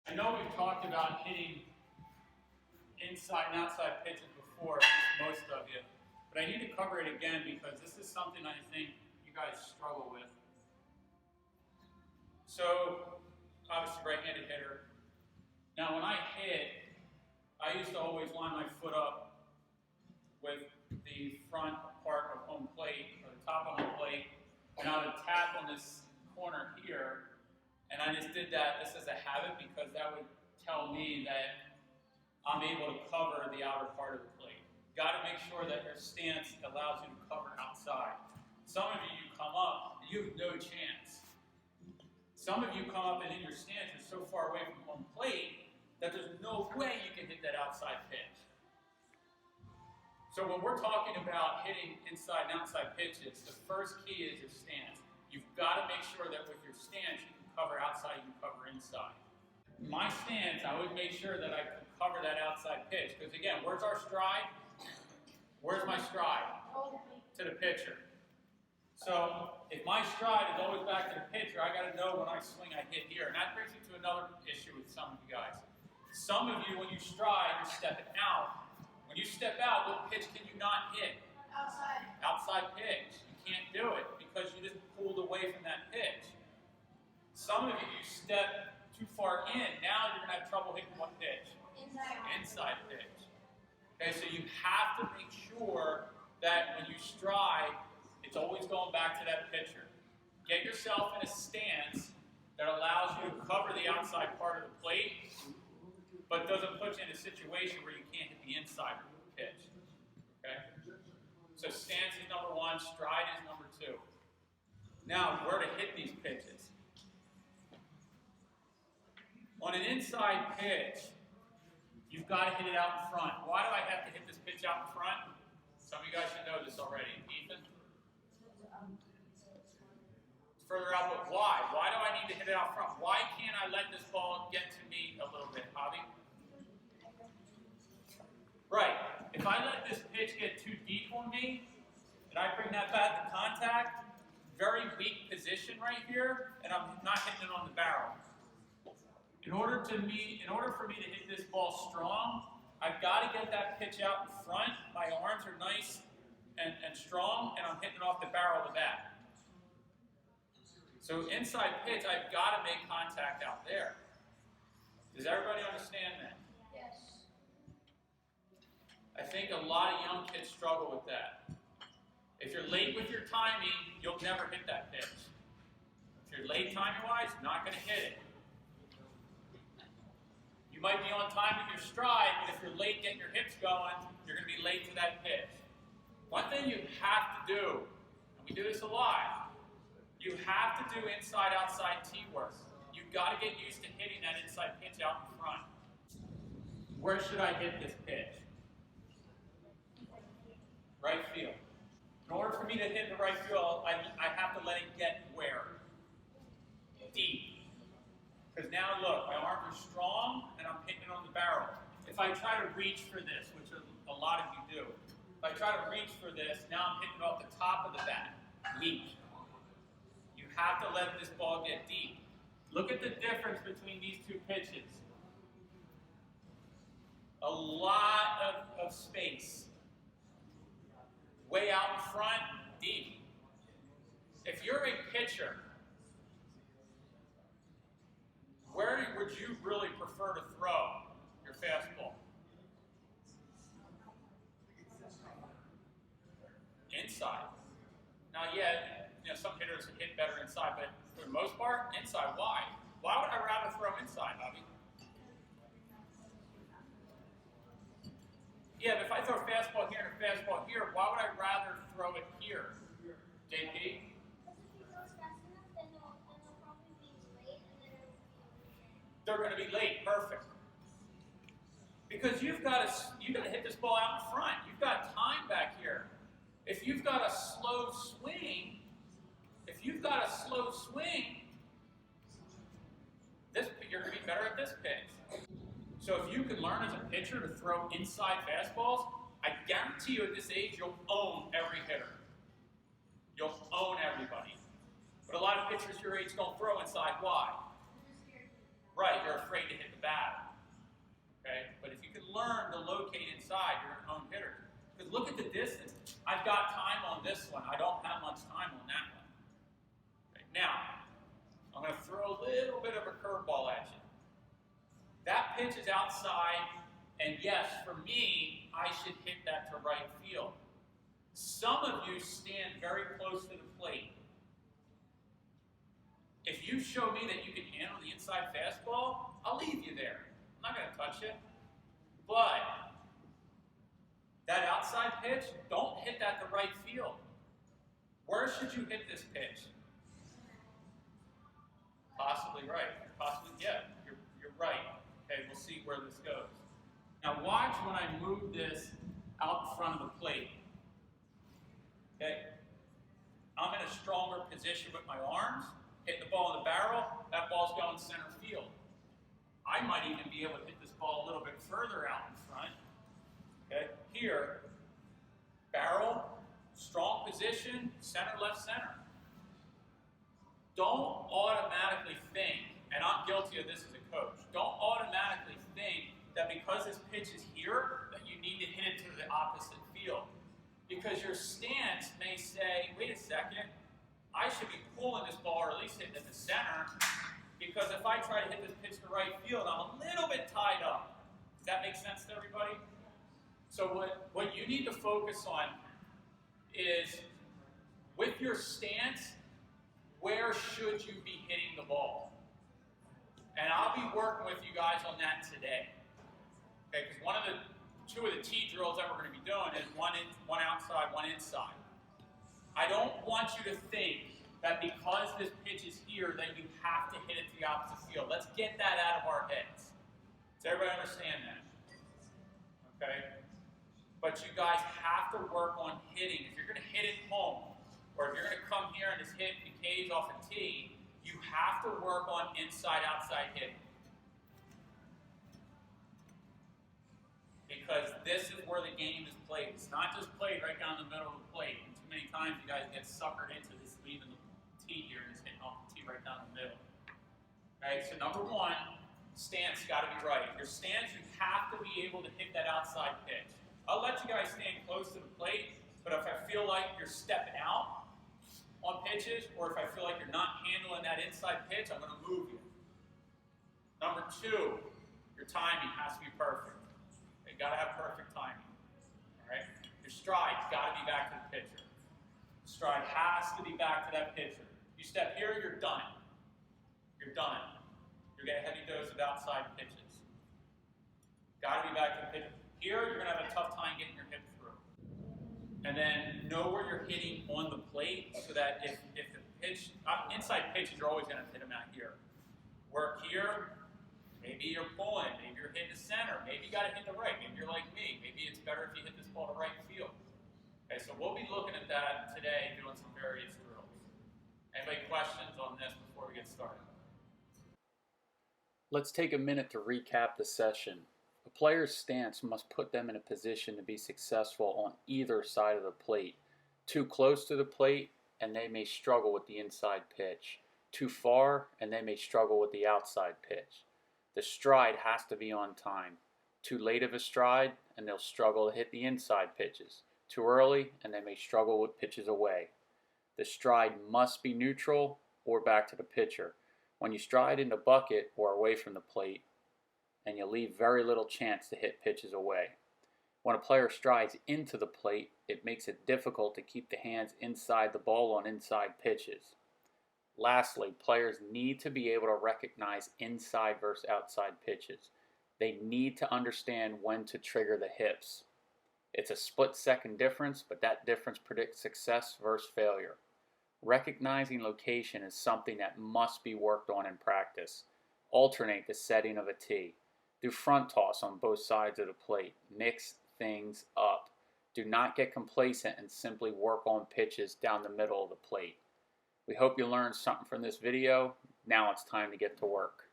I know we've talked about hitting inside and outside pitches before, at least most of you, but I need to cover it again because this is something I think you guys struggle with. So, obviously right-handed hitter. Now when I hit, I used to always line my foot up with the front part of home plate, or the top of home plate, and I would tap on this corner here, and I just did that. This is a habit because that would tell me that I'm able to cover the outer part of the plate. Got to make sure that your stance allows you to cover outside. Some of you come up, and you have no chance. Some of you come up and in your stance, you're so far away from home plate that there's no way you can hit that outside pitch. So when we're talking about hitting inside and outside pitches, the first key is your stance. You've got to make sure that with your stance, you can cover outside, you can cover inside. My stance, I would make sure that I could cover that outside pitch. Because again, where's our stride? Where's my stride? To the pitcher. So if my stride is always back to the pitcher, I got to know when I swing, I hit here. And that brings me to another issue with some of you guys. Some of you, when you stride, you're stepping out. When you step out, what pitch can you not hit? Outside. Outside pitch. You can't do it because you just pulled away from that pitch. Some of you step too far in. Now you're going to have trouble hitting what pitch? Inside. Inside pitch. Okay, so you have to make sure that when you stride, it's always going back to that pitcher. Get yourself in a stance that allows you to cover the outside part of the plate, but doesn't put you in a situation where you can't hit the inside pitch. Okay? So stance is number one, stride is number two. Now, where to hit these pitches? On an inside pitch, you've got to hit it out in front. Why do I have to hit this pitch out in front? Some of you guys should know this already. Ethan? It's further out, but why? Why do I need to hit it out front? Why can't I let this ball get to me a little bit, Javi? Right. If I let this pitch get too deep on me, and I bring that bat to contact, very weak position right here, and I'm not hitting it on the barrel. In order for me to hit this ball strong, I've got to get that pitch out in front. My arms are nice and strong, and I'm hitting it off the barrel of the bat. So inside pitch, I've got to make contact out there. Does everybody understand that? Yes. I think a lot of young kids struggle with that. If you're late with your timing, you'll never hit that pitch. If you're late timing-wise, you're not going to hit it. You might be on time with your stride, but if you're late getting your hips going, you're going to be late to that pitch. One thing you have to do, and we do this a lot, you have to do inside-outside tee work. You've got to get used to hitting that inside pitch out in front. Where should I hit this pitch? Right field. In order for me to hit the right field, I have to let it get where? Deep. Because now look, my arms are strong and I'm hitting it on the barrel. If I try to reach for this, which a lot of you do, if I try to reach for this, now I'm hitting it off the top of the bat. Weak. You have to let this ball get deep. Look at the difference between these two pitches. A lot of space. Way out in front, deep. If you're a pitcher, where would you really prefer to throw your fastball? Inside. Now, yeah, some hitters hit better inside, but for the most part, inside. Why? Why would I rather throw inside, Bobby? Yeah, but if I throw a fastball here and a fastball here, why would I rather throw it here? JP? They're going to be late. Perfect. Because you've got to hit this ball out in front. You've got time back here. If you've got a slow swing, you're going to be better at this pitch. So if you can learn as a pitcher to throw inside fastballs, I guarantee you at this age you'll own every hitter. You'll own everybody. But a lot of pitchers your age don't throw inside. Why? right, you're afraid to hit the bat. Okay? But if you can learn to locate inside your own hitters, because look at the distance. I've got time on this one. I don't have much time on that one. Okay, now, I'm going to throw a little bit of a curveball at you. That pitch is outside, and yes, for me, I should hit that to right field. Some of you stand very close to the plate. If you show me that you can handle the inside fastball, I'll leave you there. I'm not going to touch it. But that outside pitch, don't hit that to right field. Where should you hit this pitch? Possibly right. Possibly, yeah, you're right. Okay, we'll see where this goes. Now watch when I move this out in front of the plate. Okay? I'm in a stronger position with my arms, hitting the ball in the barrel, that ball's going center field. I might even be able to hit this ball a little bit further out in front. Okay? Here, barrel, strong position, center, left, center. Don't automatically think, and I'm guilty of this as a coach, don't automatically think that because this pitch is here, that you need to hit it to the opposite field. Because your stance may say, wait a second, I should be pulling this ball or at least hitting it to center, because if I try to hit this pitch to right field, I'm a little bit tied up. Does that make sense to everybody? So what you need to focus on is, with your stance, where should you be hitting the ball? And I'll be working with you guys on that today. Okay, because two of the T drills that we're going to be doing is one outside, one inside. I don't want you to think that because this pitch is here that you have to hit it to the opposite field. Let's get that out of our heads. Does everybody understand that? Okay? But you guys have to work on hitting. If you're going to hit it home, or if you're going to come here and just hit decays off a tee, you have to work on inside-outside hitting. Because this is where the game is played. It's not just played right down the middle of the plate. And too many times you guys get suckered into this, leaving the tee here and just hitting off the tee right down the middle. Okay, so number one, stance got to be right. Your stance, you have to be able to hit that outside pitch. I'll let you guys stand close to the plate, but if I feel like you're stepping out on pitches, or if I feel like you're not handling that inside pitch, I'm going to move you. Number two, your timing has to be perfect. You got to have perfect timing. All right? Your stride's got to be back to the pitcher. Stride has to be back to that pitcher. You step here, you're done. You're done. You're getting a heavy dose of outside pitches. Got to be back to the pitcher. Here, you're going to have a tough time getting your hip through. And then know where you're hitting on the plate so that if the pitch, inside pitches, you're always going to hit them out here. Work here. Maybe you're pulling, maybe you're hitting the center, maybe you got to hit the right, maybe you're like me, maybe it's better if you hit this ball to right field. Okay, so we'll be looking at that today, doing some various drills. Anybody questions on this before we get started? Let's take a minute to recap the session. A player's stance must put them in a position to be successful on either side of the plate. Too close to the plate, and they may struggle with the inside pitch. Too far, and they may struggle with the outside pitch. The stride has to be on time. Too late of a stride, and they'll struggle to hit the inside pitches. Too early, and they may struggle with pitches away. The stride must be neutral or back to the pitcher. When you stride in the bucket or away from the plate, and you leave very little chance to hit pitches away. When a player strides into the plate, it makes it difficult to keep the hands inside the ball on inside pitches. Lastly, players need to be able to recognize inside versus outside pitches. They need to understand when to trigger the hips. It's a split-second difference, but that difference predicts success versus failure. Recognizing location is something that must be worked on in practice. Alternate the setting of a tee. Do front toss on both sides of the plate. Mix things up. Do not get complacent and simply work on pitches down the middle of the plate. We hope you learned something from this video. Now it's time to get to work.